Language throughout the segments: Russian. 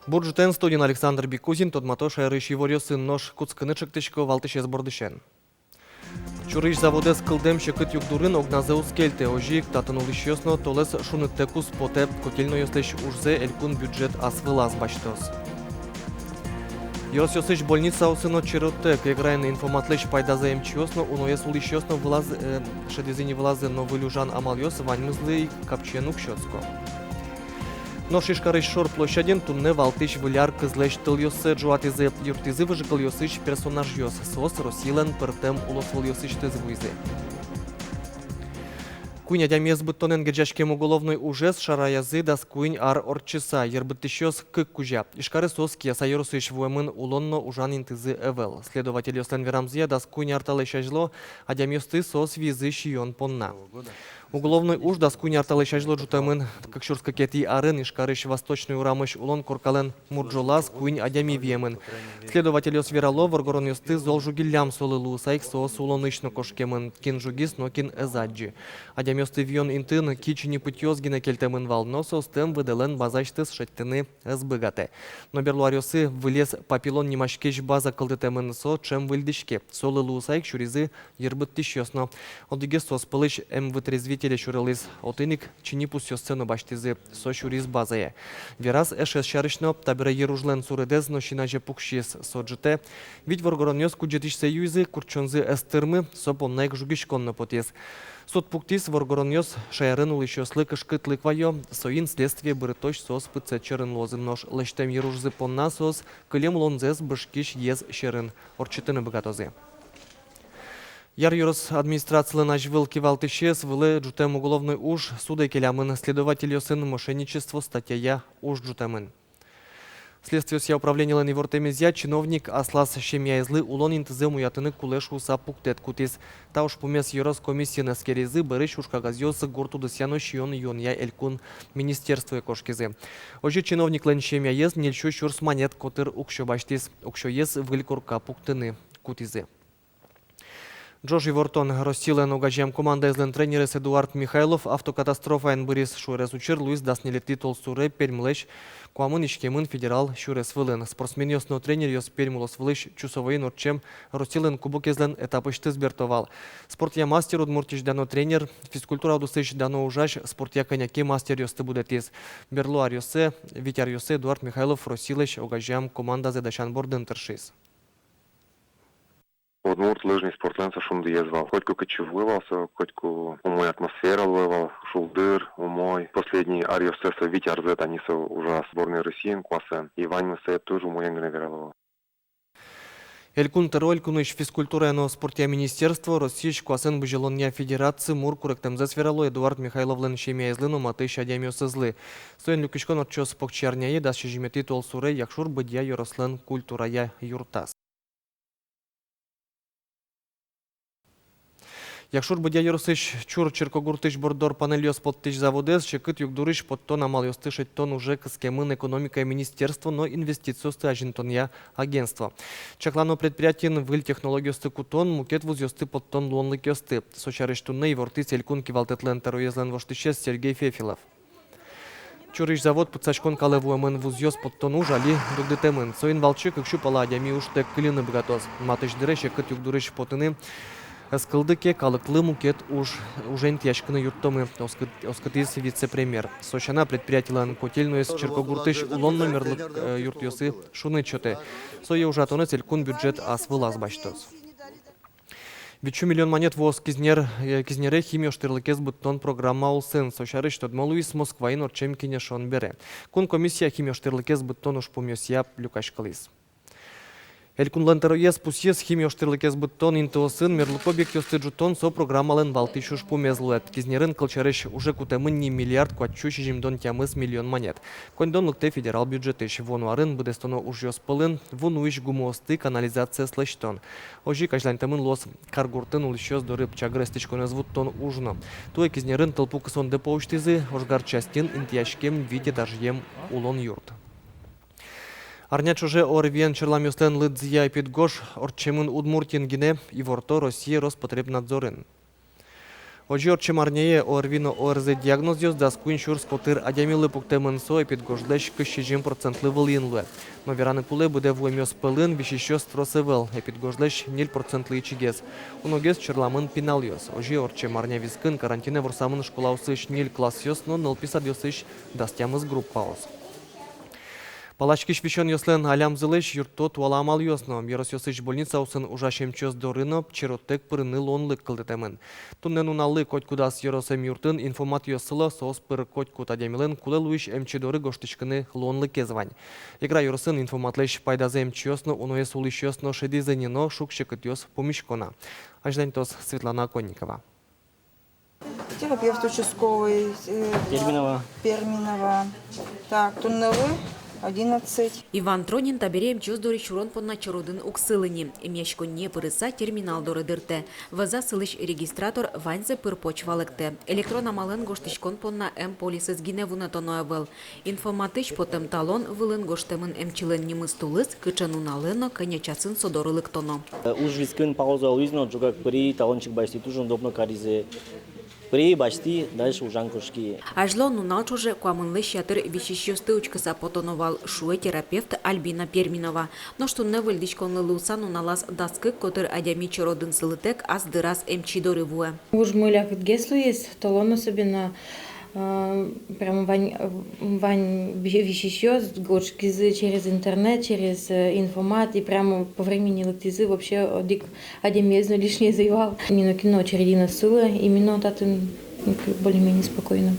Буржутен студин Александр Бикузин, тодмато шайрыши ворёсын нож куцкынычыктычко валтышес бордышен. Чурыш заводес кылдем шекыт югдурын огназеус келте, ожик татынулышьёсно толес шуныттекус потеп котельно ёслеш ужзе элькун бюджет асвылаз баштос. Йосёсыч больница усыно чероттек, играйны информатлыш пайдазе мчёсно, уноес улышьёсно вылаз шедезини вылазы новылюжан амалёс ваньмызлы капченук щёцко. Но шишкарыш шор площадин тунне валтыш виляр кызлеш тыльёсы жуатизе юртизы выжикал ёсыч персонаж ёс сос росилен пыртем улосвол ёсыч тызвуйзе. Куйня дямез быттонен геджашкем уголовной ужес шараязы дас куйнь ар орчыса ербыттыщёс кык кужа. Ишкары сос кияса ёрысыш вуэмын улонно ужанин тызы эвел. Следователь ёслен верамзе дас куйнь арталышажло, а дямёсты сос визы шиён понна. Уголовный уж дас куйнь арталышажло жутамын кыкшурска кети арын ишкарыш восточный урамыш улон коркален мурджолас куйнь адями вемын. Следователь ёс верало воргорон ёсты зол жугиллям солылу сайк сос улонышно кошкемын кин жугис но кин эзаджи. Адямёсты вьон интын кичини пытёзгина кельтемын валносо стем выделен базачтыс шеттыны эзбыгате. Но берлуарёсы вылез папилон немашкеш база кылдытемын со чем выльдышке. Солылу сайк шуризы ербыттыш ёсно. Одыге сос пылыш вытрезвитель шурылыз отыник чини пусё сцену баштизы со шуриз базае. Вераз эшес шарышно табире еружлен сурыдез но шинаже пукшиес соджите. Ведь воргоронёс куджетиш союзы курчонзы эстырмы со помнайк жугишконно потез. Суд пуктис воргоронёс шаярын улышёслык ышкытлык вайо, соин следствие бырыточ сос пыце черын лозым нож лештем еружзы понна сос кылем лонзес бышкиш ез шерын орчытыны богатозе. Яр юрос администрациялы нажвыл кивалтышес вылы джутем уголовный уж суда келямын следователь ёсын мошенничество статья уж джутемын. Следствие ся управления лен вортемезя чиновник аслас шемяйзлы улон интызем уятыны кулеш уса пуктет кутис. Та уж помес юрос комиссия наскерезы барыш уж кагазёсы горту досяно шион я элькун министерство кошкизы. Ожи чиновник лен шемяйез нельчу шурс монет котыр укшо баштис укшо ез вылькурка пуктыны кутизы. Джоши Вортон Росилен угажем команда излен тренерес Эдуард Михайлов автокатастрофа энбырис шурес учер Луис даснили титул суре пермлеш куамын ишкемын федерал шурес вылен. Спортсмен ёсно тренер ёс пермулос вылыш чусовой орчем Росилен кубок излен этапышты сбертовал. Спортя мастер удмуртиш дано тренер, физкультура удусыш дано ужаш, спортя коняки мастер ёсты будетис. Берлуар ёсе, Витяр ёсе Эдуард Михайлов Росилеш угажем команда зедашан борден тершис. Удмурт лыжный спортсмен шум доездал. Хоть кучу вывался, хоть умой атмосфера вывал, шулдыр, умой. Последний Ариосеса Витя Арзет, они со ужас сборной России, Квасен. И Вань Месет тоже умой генерировал. Элькун тероль куныш физкультура но спортя министерство Российш Квасен быжелоння федерации мур куректемзе сверало Эдуард Михайловлен шемяйзлыну матыш адямёсызлы. Стоен люкишкон отчёс покчарняе да шижимети толсуре якшур быдья йорослен культурая юртас. Якшур быдя йорсыш чур черкогуртыш бордор панельос подтыш заводес, шекыт югдурыш подтон амал ёстыш тон уже кыскемын экономика министерство, но инвестициосты ажинтонья агентство. Чаклано предприятиен выль технологиосты кутон, мукет вуз ёсты подтон лонлык ёсты. Сочарештунны и ворты селькун кивалтетлен таруезлен воштышес Сергей Фефилов. Чурыш завод пыцачкон калевуэмын вуз ёс подтон ужали дугдытемын. Соин волчик икшу паладями уж тек клины богатос. Матыш дыре шекыт югдурыш потыны. Скылдыке калыклы мукет ужен тяжканы юртомы оскатис вице-премьер. Сочана предприятиялан котельную с Черкогуртыш улон номерлык юрт ёсы шуны чоте. Сое ужатоны целькун бюджет асвылаз баштос. Вичу миллион монет воз кизнере химио штырлыкез буттон программа улсын. Сочарыш тодмо Луис Москваин орчем кинешон бере. Кун комиссия химио штырлыкез буттон уж помёсья люкашкалис. Элькунлан тароез пусьес химио штырлыкез буттон интоосын мерлык объект ёсты жутон со программален валтышуш помезлуэт. Кизнерын кылчарыш уже кутемын не миллиард куатчу жимдон тямыс миллион монет. Кондон лыкте федерал бюджетыш. Вонуарын будестоно уж ёс пылын, вонуиш гумосты канализация слэштон. Ожи кажлантамын лос каргуртын улышёс дорып чагрестычкон звуттон ужно. Туэ кизнерын толпу кысон депоуштизы, ожгар частин интияшкем виде дажьем улон юрт. Арняч уже орвен черламюстен лыдзия пидгош орчемын удмуртин гине и ворто Россия Роспотребнадзорын. Ожі орчимарняє орвіно ОРЗ діагнозіос да скуін шурс котир адяміли пуктеменсо і підгождеш кищижім процентли волінлуе. Нові рани пуле буде вуемьос пелин віщіщо стросевел, і підгождеш 0% ічігес. Уногес черламин піналйос. Ожі орчимарня віскин карантине ворсамин школа усиш 0 клас йосно, 0 пісад йосиш дастямыз группаос. Палачки швещен йослен алям зелеш юрто туала амал йосно. Ярос йосич больница усын ужашем чөз дорыно черотек пырыны лонлык кылдытемын. Туннен уналы коть кудас яросем юртын информат йосылы соос пыр коть кут адемилен куле луиш эмчедоры гоштычкыны лонлы кезвань. Игра яросын информатлеш пайдазе эмчи йосно уноес улиш йосно шедизенино шукщекыт йос помишкона. Аждантос Светлана Конникова. Терапевт участковый. Перминова. Так, туннелы 11. Іван Тронін та берем чоздорі щурон понна чородин уксилені. Ім'ячко не переса термінал доридирте. Веза селищ регістратор ваньзе пирпочвалекте. Електрона мален гоштичкон понна поліси згіневуна тоноевел. Інформатич потем талон вилен гоштемен емчилен німистулис кичану налено канячасын содорилик тоно. Уж вискин пауза уизно, джугак при талончик башти тужон добно каризе. При башти дальше ужанкушки. Ажло нуналчуже куамынлы шатыр вещищёсты учкаса потоновал шуэ терапевт Альбина Перминова. Но что не выльдичконлы лусан уналаз даскы, котыр адями чородын сылытек аз дыраз эмчидоры вуэ. Уж мыляк геслу есть, талон особенно прям вань вещищё, гошкизы через интернет, через информат, и прямо по времени лактизы вообще адемезно лишнее заевал. Не на кино чередина сыла, именно татын более-менее спокойно.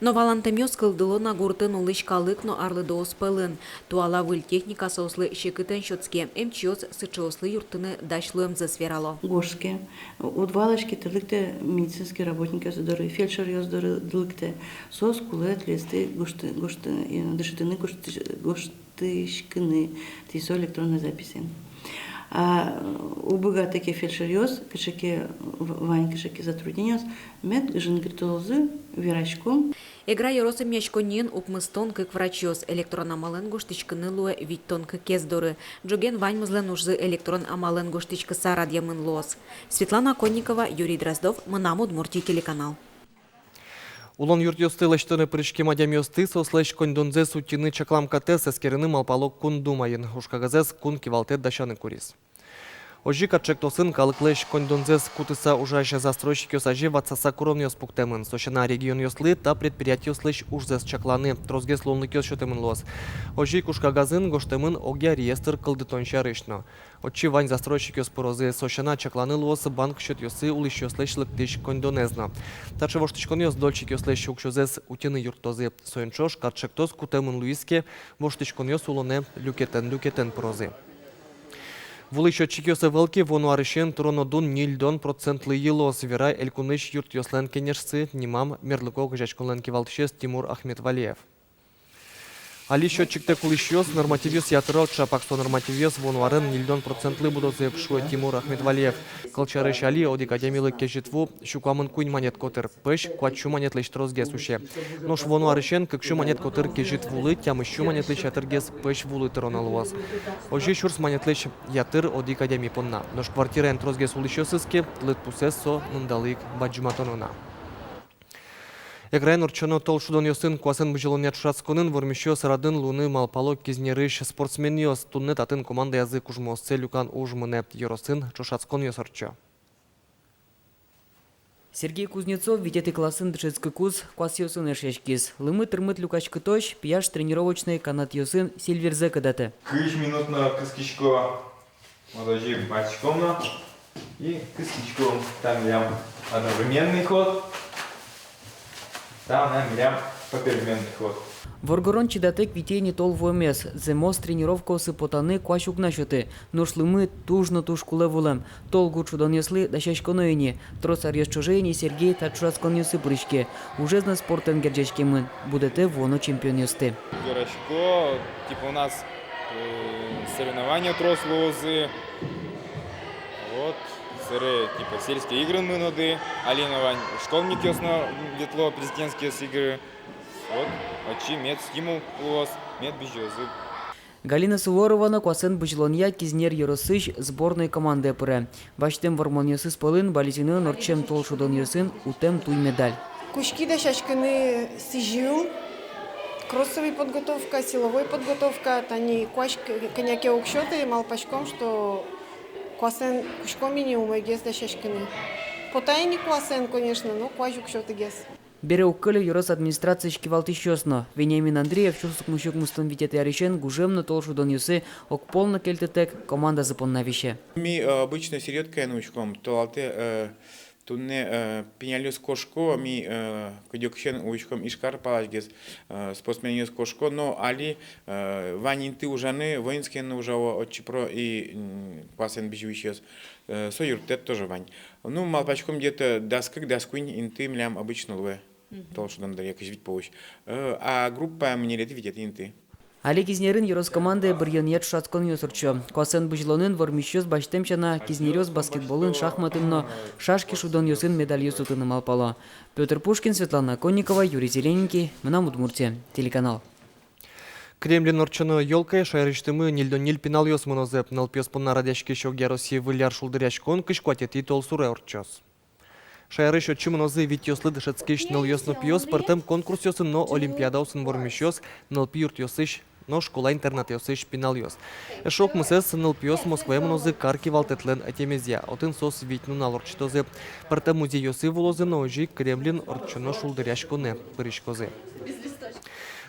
Но валантемьос кылдыло на гуртын улышкалык, но арлы доос пылын. Туала выль техника сослы щекытен щоцке. Эмчиос сычослы юртыны дашлуем засверало. Гошке, удвалочки тылыкте медицинские работники задары, фельдшер ёздары дылыкте, сос кулет листы гошты дышитыны гоштышкыны, тисо электронной записи. А у богатыки фельдшерёз, кашаки вань кашаки затруднениёс, мед жингритолозы вирачком. Игра яросы мячконин упмыстон как врачёс, электрон амален гоштичкыны луэ виттон как кездоры. Джоген вань мызлен ужзы электрон амален гоштичка сарадьямын лос. Светлана Конникова, Юрий Дроздов, Мынам Удмуртия телеканал. Улон юртьосты лаштыны прыжки мадямьосты сослэш кондонзе сутины чаклам катес эскерины малпалок кун думайын. Ушкагазес кун кивалтет дашаны курис. Ожи качектосын калыклэш кондонзес кутыса ужаша застройщик ёсажи ватсаса курон ёс пуктемын. Сощана регион ёслы та предприятие ёслэш ужзес чакланы. Трозгес лонлык ёс шотемын лос. Ожи кушкагазын гоштемын огя реестр кылдытонча рышно. Очи вань застройщик ёс порозы. Сощана чакланы лос банк счет ёсы улыш ёслэш лыктыш кондонезна. Таче воштычкон ёс дольчик ёслэш укшозес утины юртозы. Соенчош качектос кутемын луиске воштычкон ёс улоне люкетен порозы. Вулыш отчикёсы велки вону арышен туронодун нильдон процентлы ело свира элькуныш юрт ёслен кенешсы нимам мерлыкок жачколен кивалтышес Тимур Ахметвалиев. Али счетчикте кулышёс нормативёс ятырал чапаксто нормативёс вонуарын нильдон процентлы будозы пшуэ Тимур Ахметвалиев. Калчарыш али одик адемилы кежитву щукамын кунь монет котыр пэш квачу монет лещ трозгес уше. Нош вонуарышен кыкшу монет котыр кежитвулы тямыщу монет лещ ятыргес пэш вулы тыроналуаз. Ожи шурс монет лещ ятыр одик адеми понна. Нош квартира энтрозгес улышёсыске тлыт пусес со мындалык баджуматонона. Эграйн урчоно толшудон ёсын куасын быжылонят шацконын вормещё сарадын луны малпалок кизнерыш спортсмен ёс тунны татын команда язык ужмосце люкан ужмыне ёросын чошацкон ёсорчо. Сергей Кузнецов ведет классын дышецкий куз квас ёсын эшешкиз. Лымыт-тырмыт люкачкы тош, пияш тренировочный канат ёсын сильверзе кадаты. 3 минутно кыскичко молодежи батчкомна и кыскичко там прям одновременный ход. Там прям попеременный ход. Воргорон чидатек витейни тол вомес. Земос тренировкосы потаны квашук нашоты. Ношлымы тужно тушкуле вулем. Тол гучудан ёслы дашашконоини. Трос арьяшчужейни Сергей тачурацкон ёсы прыжке. Уже зна спортен герджечкемын. Будете воно чемпион ёсты. Горочко, типа у нас соревнования трос лозы. Вот. Типа сельские игры мы ноды, Алина школьники основ детло президентские игры. Вот, очи мед стимул лос, мед бежозы. Галина Суворована квасен бычлония кизнер Еросыш сборной команды пыре. Баштем вормоньосы спылын балетины норчем толшудон йосын утем туй медаль. Кучки да шашканы сижил, кроссовая подготовка, силовой подготовка, тани кваш коняке укшоты малпачком, что квасен кучком не умегес да шашканы. Потайни квасен, конечно, но кваш укшоты гес. Бере уккылы Ерос администрации шкивалты щёсно. Вениамин Андреев чувствует мужик мустан витет яришен гужемно толшудон йосы ок полно кельтетек команда запонна вище. Ми обычно середка научком, то алте тунне пенялюс кошко, ми кодёкшен учком ишкар палашгес спортсменюс кошко, но али ванинты ужаны воинские нужаво от чипро и пасен бежевищес союртет тоже вань. Ну малпачком где-то доскунь инты млям обычно лве, толшудан да якось вить помощь. А группа мне лет видят инты. Али кизнерин Ерос команды бір янет шаткон йосурчо. Квасен бычлонын вормищёс баштемчана кизнерёс баскетболын шахматынно шашки шудон йосын медаль йосутыным алпало. Петр Пушкин, Светлана Конникова, Юрий Зелененький, Мына Удмуртия, телеканал. Кремлин орчыны елкай шайрыштымы нильдон-ниль пинал йосмынозеп, налпёс понна радяшки шогя России выляр шулдыряшкон кышкватети толсуре орчос. Шайрыш отчымынозы вит йослы дышецкиш ныл йосно пьёс, партем конкурс йосын но олимпиада усын вормищёс, ныл пьюрт йосыш, но школа-интернат йосыш пинал йос. Эшок мысес ныл пьёс Москваемынозы карки валтетлен этемезия, отын сос вит нунал орчтозы. Партем музей йосы волозы но ожи Кремлин орчыно шулдыряшконе пырышкозы.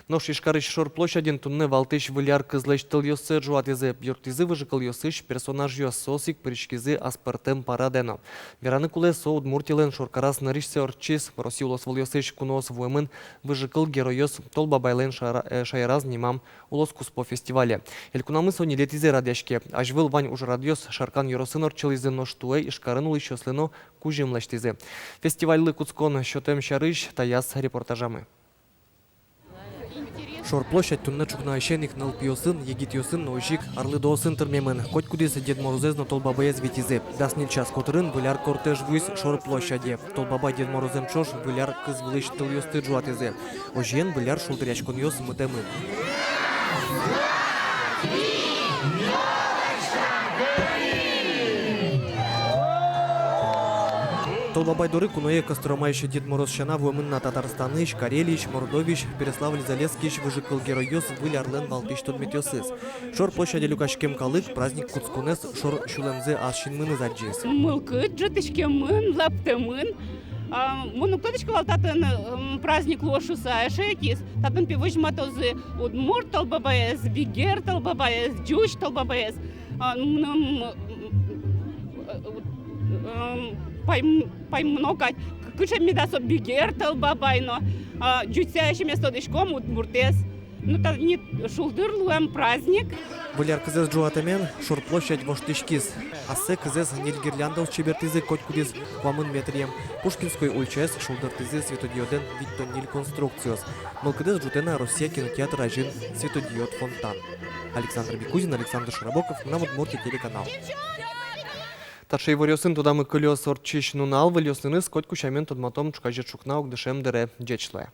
Но шишкарыш шор площадин тунне валтыш выляр кызлыш тыл йосы жуатызы, бьёртызы выжыкал йосыш персонаж йос сосик пырышкизы аспартем парадено. Вераны куле со удмуртилен шоркарас нарышсе орчис, Россиулос вол йосыш кунос вуемын выжыкал геройос толбабайлен шайраз нимам улос куспо фестивале. Элькунамы сони летизе радяшке, ажвыл вань уж радиос шаркан йоросын орчилызы ноштуэ ишкарын улыш йослено кужимлаштизы. Фестивальлы куцкон щотем шарыш таяс репортажамы. Шор площадь тунне чукна ещеник нал пьосын, егит йосын, нойшик, арлы досын тырмемен. Хоть кудис Дед Морозез, но толбабаез витизе. Даснил час котырын, выляр кортеж вуйс шор площаде. Толбаба Дед Морозем чош, выляр кыз вылыш тыл йосты жуатезе. Ожен выляр шулдырячкон йос мытемын. Толбабай доры куное Костромайши Дед Мороз шана вуемын на Татарстаныш, Карелич, Мордович, Переславль-Залесскич, выжикал геройос, вылярлен валтыш тодметёсыз. Шор площади Люкашкем калык, праздник куцкунес, шор шулемзе ашинмыны заджис. Мылкыт, жытышкемын, лаптемын. Муну ктоточка валтатын праздник лошуса эшекис, татын пивыш матозы удмур толбабаез, бигер толбабаез, джуч толбабаез. Много куча медасо бигер толбабайно, джуцящий место дышком удмуртес. Ну та не шулдырлуем праздник. Выляр кызез джуатемен, шор площадь воштышкис. Асе кызез ниль гирляндов чебертизы коть кудис вамын метрием. Пушкинской ульчес шулдыртизы светодиоден витто ниль конструкциос. Мылкыдез джутена Россия кинотеатр ажин светодиод фонтан. Александр Бекузин, Александр Шарабоков, на Удмуртия телеканал. Таршей ворёсын туда мы кылёс орчиш нунал, вылёсныны скоть кучамен тодматом чукажет шукнаук дышем дере джечле.